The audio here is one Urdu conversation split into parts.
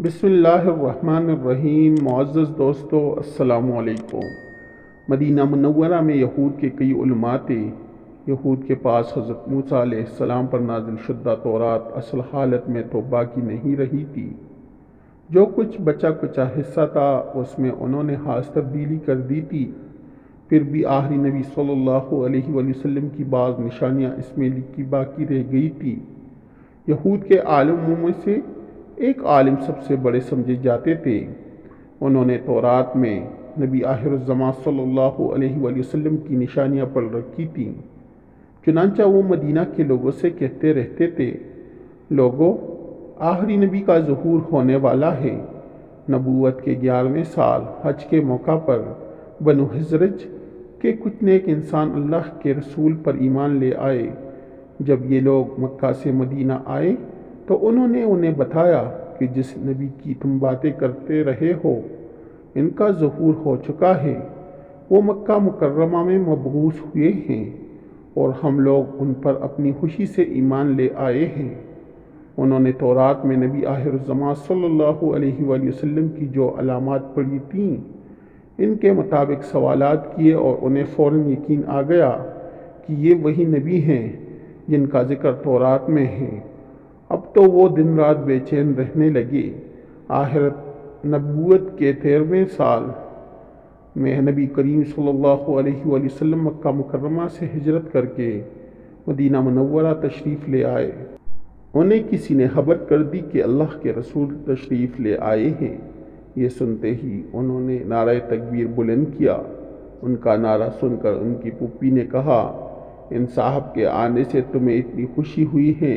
بسم اللہ الرحمن الرحیم۔ معزز دوستو، السلام علیکم۔ مدینہ منورہ میں یہود کے کئی علماء تھے۔ یہود کے پاس حضرت موسیٰ علیہ السلام پر نازل شدہ تورات اصل حالت میں تو باقی نہیں رہی تھی۔ جو کچھ بچا کچا حصہ تھا اس میں انہوں نے خاص تبدیلی کر دی تھی۔ پھر بھی آخری نبی صلی اللہ علیہ وآلہ وسلم کی بعض نشانیاں اس میں لکھی باقی رہ گئی تھی۔ یہود کے عالموں میں سے ایک عالم سب سے بڑے سمجھے جاتے تھے۔ انہوں نے تورات میں نبی آخر الزمان صلی اللہ علیہ وآلہ وسلم کی نشانیاں پڑھ رکھی تھیں۔ چنانچہ وہ مدینہ کے لوگوں سے کہتے رہتے تھے، لوگو، آخری نبی کا ظہور ہونے والا ہے۔ نبوت کے 11ویں سال حج کے موقع پر بنو خزرج کے کچھ نیک انسان اللہ کے رسول پر ایمان لے آئے۔ جب یہ لوگ مکہ سے مدینہ آئے تو انہوں نے انہیں بتایا کہ جس نبی کی تم باتیں کرتے رہے ہو ان کا ظہور ہو چکا ہے۔ وہ مکہ مکرمہ میں مبعوث ہوئے ہیں اور ہم لوگ ان پر اپنی خوشی سے ایمان لے آئے ہیں۔ انہوں نے تورات میں نبی آخر الزمان صلی اللہ علیہ وآلہ وسلم کی جو علامات پڑھی تھیں ان کے مطابق سوالات کیے اور انہیں فوراً یقین آ گیا کہ یہ وہی نبی ہیں جن کا ذکر تورات میں ہے۔ اب تو وہ دن رات بے چین رہنے لگے۔ آخر نبوت کے 13ویں سال میں نبی کریم صلی اللہ علیہ وآلہ وسلم مکہ مکرمہ سے ہجرت کر کے مدینہ منورہ تشریف لے آئے۔ انہیں کسی نے خبر کر دی کہ اللہ کے رسول تشریف لے آئے ہیں۔ یہ سنتے ہی انہوں نے نعرہ تکبیر بلند کیا۔ ان کا نعرہ سن کر ان کی پھوپھی نے کہا، ان صاحب کے آنے سے تمہیں اتنی خوشی ہوئی ہے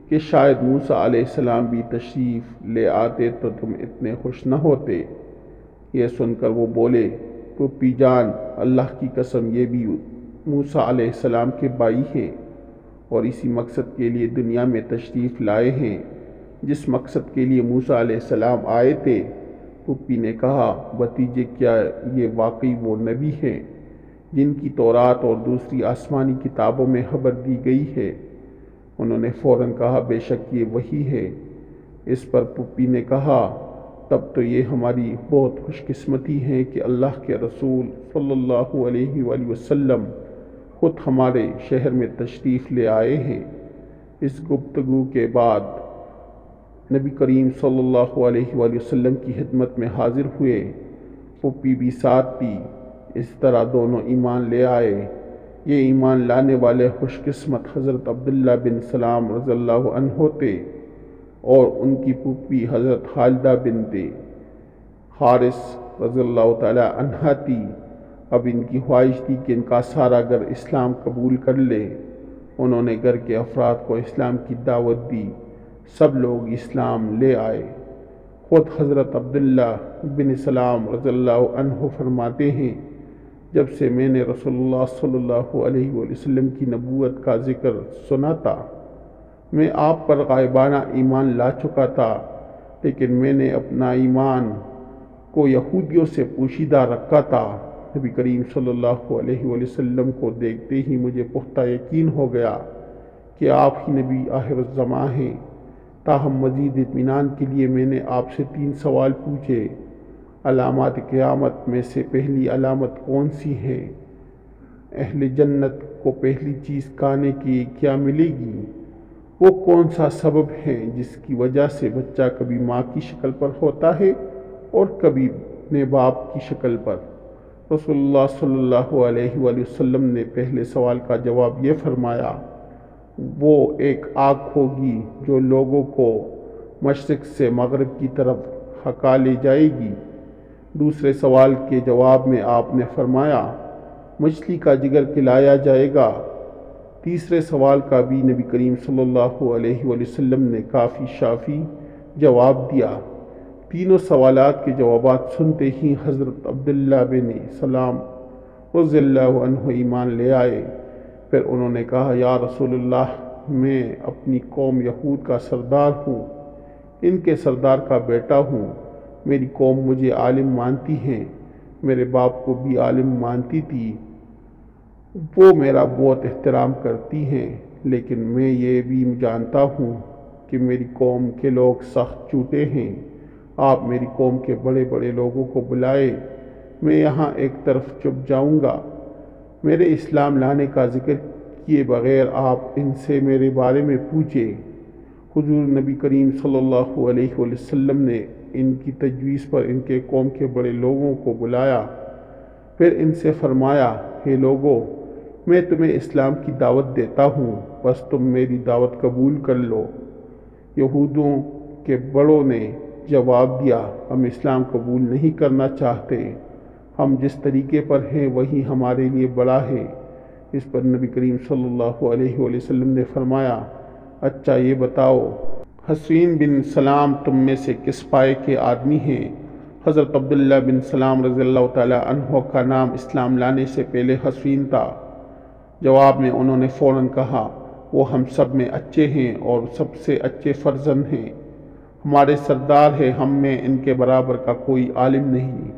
کہ شاید موسیٰ علیہ السلام بھی تشریف لے آتے تو تم اتنے خوش نہ ہوتے۔ یہ سن کر وہ بولے، پھوپھی جان، اللہ کی قسم یہ بھی موسیٰ علیہ السلام کے بھائی ہیں اور اسی مقصد کے لیے دنیا میں تشریف لائے ہیں جس مقصد کے لیے موسیٰ علیہ السلام آئے تھے۔ پھوپھی نے کہا، بھتیجے، کیا یہ واقعی وہ نبی ہیں جن کی تورات اور دوسری آسمانی کتابوں میں خبر دی گئی ہے؟ انہوں نے فوراً کہا، بے شک یہ وہی ہے۔ اس پر پھوپھی نے کہا، تب تو یہ ہماری بہت خوش قسمتی ہے کہ اللہ کے رسول صلی اللہ علیہ وآلہ وسلم خود ہمارے شہر میں تشریف لے آئے ہیں۔ اس گفتگو کے بعد نبی کریم صلی اللہ علیہ وآلہ وسلم کی خدمت میں حاضر ہوئے۔ پھوپھی بھی ساتھ تھی۔ اس طرح دونوں ایمان لے آئے۔ یہ ایمان لانے والے خوش قسمت حضرت عبداللہ بن سلام رضی اللہ عنہ تھے اور ان کی پھوپھی حضرت خالدہ بنت حارث رضی اللہ تعالی عنہ تھی۔ اب ان کی خواہش تھی کہ ان کا سارا گھر اسلام قبول کر لے۔ انہوں نے گھر کے افراد کو اسلام کی دعوت دی۔ سب لوگ اسلام لے آئے۔ خود حضرت عبداللہ بن سلام رضی اللہ عنہ فرماتے ہیں، جب سے میں نے رسول اللہ صلی اللہ علیہ وآلہ وسلم کی نبوت کا ذکر سنا تھا میں آپ پر غائبانہ ایمان لا چکا تھا، لیکن میں نے اپنا ایمان کو یہودیوں سے پوشیدہ رکھا تھا۔ نبی کریم صلی اللہ علیہ وآلہ وسلم کو دیکھتے ہی مجھے پختہ یقین ہو گیا کہ آپ ہی نبی آخر الزمان ہیں۔ تاہم مزید اطمینان کے لیے میں نے آپ سے 3 سوال پوچھے۔ علامات قیامت میں سے پہلی علامت کون سی ہے؟ اہل جنت کو پہلی چیز کھانے کی کیا ملے گی؟ وہ کون سا سبب ہے جس کی وجہ سے بچہ کبھی ماں کی شکل پر ہوتا ہے اور کبھی اپنے باپ کی شکل پر؟ رسول اللہ صلی اللہ علیہ وآلہ وسلم نے پہلے سوال کا جواب یہ فرمایا، وہ ایک آگ ہوگی جو لوگوں کو مشرق سے مغرب کی طرف ہکا لے جائے گی۔ دوسرے سوال کے جواب میں آپ نے فرمایا، مچھلی کا جگر کھلایا جائے گا۔ تیسرے سوال کا بھی نبی کریم صلی اللہ علیہ وآلہ وسلم نے کافی شافی جواب دیا۔ تینوں سوالات کے جوابات سنتے ہی حضرت عبداللہ بن سلام رضی اللہ عنہ ایمان لے آئے۔ پھر انہوں نے کہا، یا رسول اللہ، میں اپنی قوم یہود کا سردار ہوں، ان کے سردار کا بیٹا ہوں۔ میری قوم مجھے عالم مانتی ہے، میرے باپ کو بھی عالم مانتی تھی، وہ میرا بہت احترام کرتی ہیں، لیکن میں یہ بھی جانتا ہوں کہ میری قوم کے لوگ سخت جھوٹے ہیں۔ آپ میری قوم کے بڑے بڑے لوگوں کو بلائے، میں یہاں ایک طرف چھپ جاؤں گا۔ میرے اسلام لانے کا ذکر کیے بغیر آپ ان سے میرے بارے میں پوچھیں۔ حضور نبی کریم صلی اللہ علیہ وسلم نے ان کی تجویز پر ان کے قوم کے بڑے لوگوں کو بلایا، پھر ان سے فرمایا، ہے لوگو، میں تمہیں اسلام کی دعوت دیتا ہوں، بس تم میری دعوت قبول کر لو۔ یہودوں کے بڑوں نے جواب دیا، ہم اسلام قبول نہیں کرنا چاہتے، ہم جس طریقے پر ہیں وہی ہمارے لیے بڑا ہے۔ اس پر نبی کریم صلی اللہ علیہ وسلم نے فرمایا، اچھا یہ بتاؤ، حسین بن سلام تم میں سے کس پائے کے آدمی ہیں؟ حضرت عبداللہ بن سلام رضی اللہ تعالی عنہ کا نام اسلام لانے سے پہلے حسین تھا۔ جواب میں انہوں نے فوراً کہا، وہ ہم سب میں اچھے ہیں اور سب سے اچھے فرزند ہیں، ہمارے سردار ہیں، ہم میں ان کے برابر کا کوئی عالم نہیں،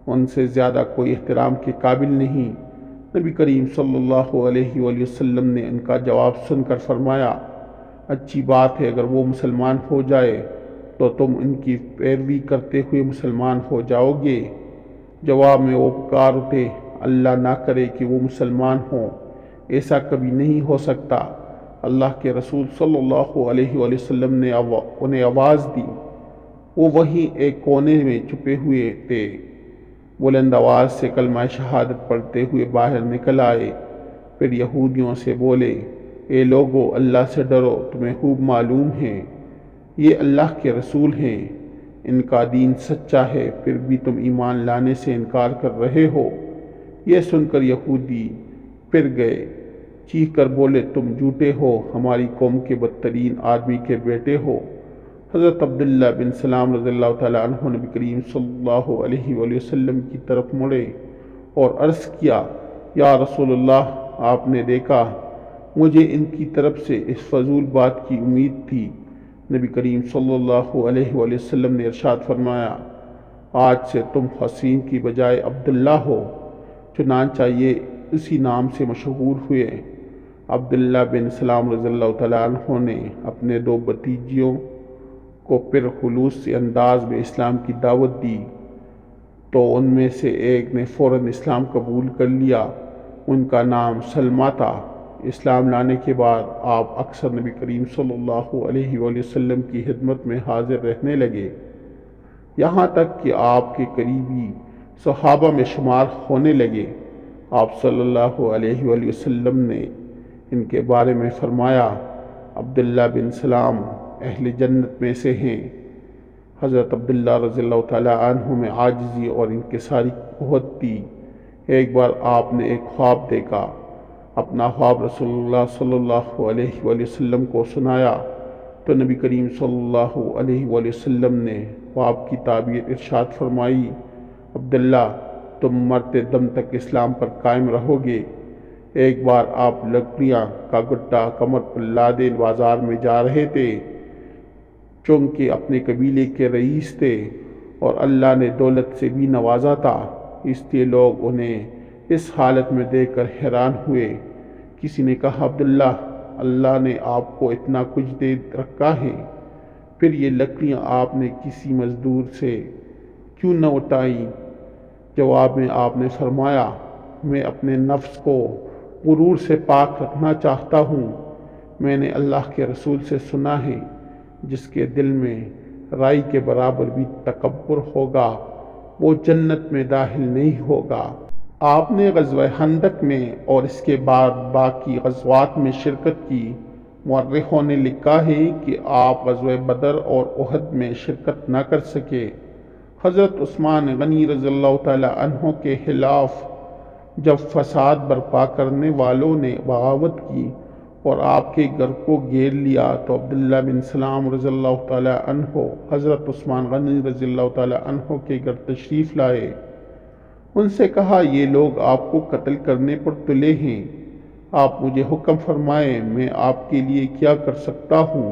ان سے زیادہ کوئی احترام کے قابل نہیں۔ نبی کریم صلی اللہ علیہ وآلہ وسلم نے ان کا جواب سن کر فرمایا، اچھی بات ہے، اگر وہ مسلمان ہو جائے تو تم ان کی پیروی کرتے ہوئے مسلمان ہو جاؤ گے۔ جواب میں وہ پکار اٹھے، اللہ نہ کرے کہ وہ مسلمان ہوں، ایسا کبھی نہیں ہو سکتا۔ اللہ کے رسول صلی اللہ علیہ وآلہ وسلم نے انہیں آواز دی، وہ وہیں ایک کونے میں چھپے ہوئے تھے، بلند آواز سے کلمہ شہادت پڑھتے ہوئے باہر نکل آئے، پھر یہودیوں سے بولے، اے لوگو، اللہ سے ڈرو، تمہیں خوب معلوم ہے یہ اللہ کے رسول ہیں، ان کا دین سچا ہے، پھر بھی تم ایمان لانے سے انکار کر رہے ہو۔ یہ سن کر یہودی پھر گئے، چیخ کر بولے، تم جھوٹے ہو، ہماری قوم کے بدترین آدمی کے بیٹے ہو۔ حضرت عبداللہ بن سلام رضی اللہ تعالیٰ عنہ نبی کریم صلی اللہ علیہ وآلہ وسلم کی طرف مڑے اور عرض کیا، یا رسول اللہ، آپ نے دیکھا، مجھے ان کی طرف سے اس فضول بات کی امید تھی۔ نبی کریم صلی اللہ علیہ وآلہ وسلم نے ارشاد فرمایا، آج سے تم حسین کی بجائے عبداللہ ہو۔ چنانچہ یہ اسی نام سے مشہور ہوئے۔ عبداللہ بن سلام رضی اللہ تعالیٰ عنہ نے اپنے دو بھتیجیوں کو پھر خلوص سے انداز میں اسلام کی دعوت دی تو ان میں سے ایک نے فوراً اسلام قبول کر لیا، ان کا نام سلمہ تھا۔ اسلام لانے کے بعد آپ اکثر نبی کریم صلی اللہ علیہ وآلہ وسلم کی خدمت میں حاضر رہنے لگے، یہاں تک کہ آپ کے قریبی صحابہ میں شمار ہونے لگے۔ آپ صلی اللہ علیہ وآلہ وسلم نے ان کے بارے میں فرمایا، عبداللہ بن سلام اہل جنت میں سے ہیں۔ حضرت عبداللہ رضی اللہ تعالیٰ عنہ میں عاجزی اور انکساری قوت تھی۔ ایک بار آپ نے ایک خواب دیکھا، اپنا خواب رسول اللہ صلی اللہ علیہ وآلہ وسلم کو سنایا تو نبی کریم صلی اللہ علیہ وآلہ وسلم نے خواب کی تعبیر ارشاد فرمائی، عبداللہ، تم مرتے دم تک اسلام پر قائم رہو گے۔ ایک بار آپ لکڑیاں کا گٹا کمر پر لادے بازار میں جا رہے تھے، چونکہ اپنے قبیلے کے رئیس تھے اور اللہ نے دولت سے بھی نوازا تھا، اس لیے لوگ انہیں اس حالت میں دیکھ کر حیران ہوئے۔ کسی نے کہا، عبداللہ، اللہ نے آپ کو اتنا کچھ دے رکھا ہے، پھر یہ لکڑیاں آپ نے کسی مزدور سے کیوں نہ اٹھائیں؟ جواب میں آپ نے فرمایا، میں اپنے نفس کو غرور سے پاک رکھنا چاہتا ہوں۔ میں نے اللہ کے رسول سے سنا ہے، جس کے دل میں رائی کے برابر بھی تکبر ہوگا وہ جنت میں داخل نہیں ہوگا۔ آپ نے غزوہ خندق میں اور اس کے بعد باقی غزوات میں شرکت کی۔ مورخوں نے لکھا ہے کہ آپ غزوہ بدر اور احد میں شرکت نہ کر سکے۔ حضرت عثمان غنی رضی اللہ تعالیٰ عنہ کے خلاف جب فساد برپا کرنے والوں نے بغاوت کی اور آپ کے گھر کو گھیر لیا تو عبداللہ بن سلام رضی اللہ تعالیٰ عنہ حضرت عثمان غنی رضی اللہ تعالیٰ عنہ کے گھر تشریف لائے۔ ان سے کہا، یہ لوگ آپ کو قتل کرنے پر تلے ہیں، آپ مجھے حکم فرمائیں، میں آپ کے لیے کیا کر سکتا ہوں؟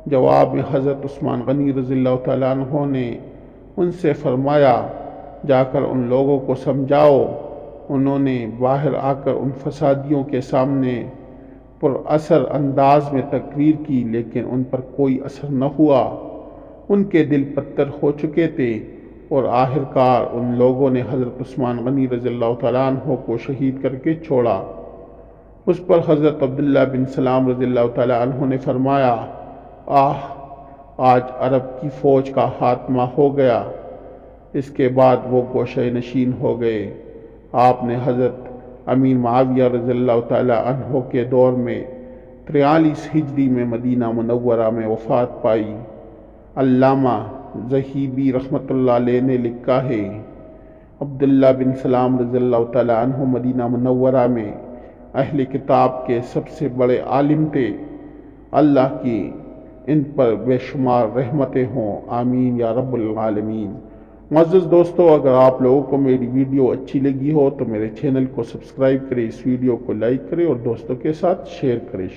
جواب میں حضرت عثمان غنی رضی اللہ تعالیٰ عنہ نے ان سے فرمایا، جا کر ان لوگوں کو سمجھاؤ۔ انہوں نے باہر آ کر ان فسادیوں کے سامنے پر اثر انداز میں تقریر کی، لیکن ان پر کوئی اثر نہ ہوا۔ ان کے دل پتھر ہو چکے تھے اور آخرکار ان لوگوں نے حضرت عثمان غنی رضی اللہ تعالیٰ عنہ کو شہید کر کے چھوڑا۔ اس پر حضرت عبداللہ بن سلام رضی اللہ تعالیٰ عنہ نے فرمایا، آج عرب کی فوج کا خاتمہ ہو گیا۔ اس کے بعد وہ گوشہ نشین ہو گئے۔ آپ نے حضرت امیر معاویہ رضی اللہ تعالیٰ عنہ کے دور میں 43 ہجری میں مدینہ منورہ میں وفات پائی۔ علامہ ذہبی رحمۃ اللہ علیہ نے لکھا ہے، عبداللہ بن سلام رضی اللہ تعالیٰ عنہ مدینہ منورہ میں اہل کتاب کے سب سے بڑے عالم تھے۔ اللہ کی ان پر بے شمار رحمتیں ہوں، آمین یا رب العالمین۔ معزز دوستو، اگر آپ لوگوں کو میری ویڈیو اچھی لگی ہو تو میرے چینل کو سبسکرائب کریں، اس ویڈیو کو لائک کریں اور دوستوں کے ساتھ شیئر کریں۔